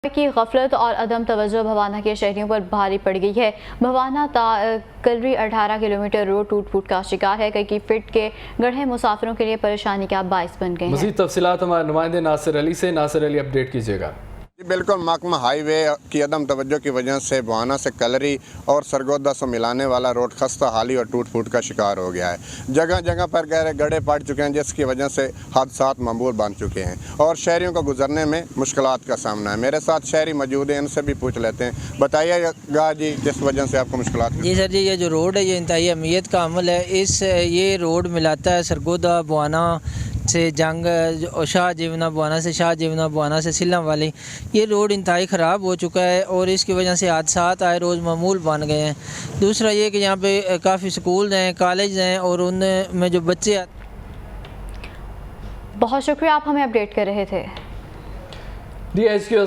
की गफलत और अदम तवज्जो भवाना के शहरियों पर भारी पड़ गई है। भवाना कलरी 18 किलोमीटर रोड टूट फूट का शिकार है। कई फीट के गड्ढे मुसाफिरों के लिए परेशानी का बाइस बन गए हैं। मज़ीद तफसीलात हमारे नुमाइंदे नासिर अली से। नासिर अली, अपडेट कीजिएगा। बिल्कुल, महकमा हाईवे की अदम तवज्जो की वजह से भवाना से कलरी और सरगोदा से मिलाने वाला रोड खस्ता हाली और टूट फूट का शिकार हो गया है। जगह जगह पर गहरे गड्ढे पड़ चुके हैं, जिसकी वजह से हादसात ममबूर बन चुके हैं और शहरियों को गुजरने में मुश्किलात का सामना है। मेरे साथ शहरी मौजूद हैं, इनसे भी पूछ लेते हैं। बताइएगा जी, किस वजह से आपको मुश्किलात? जी सर जी, ये जो रोड है ये इंतहाई अहमियत का अमल है। ये रोड मिलाता है सरगोदा भवाना से जंग शाह जीवना भवाना से शाह जीवना भवाना से सिल्ला वाली। ये रोड इंतहाई ख़राब हो चुका है और इसकी वजह से हादसात आए रोज़ मामूल बन गए हैं। दूसरा ये कि यहाँ पे काफ़ी स्कूल हैं, कॉलेज हैं और उनमें जो बच्चे। बहुत शुक्रिया, आप हमें अपडेट कर रहे थे। DHQ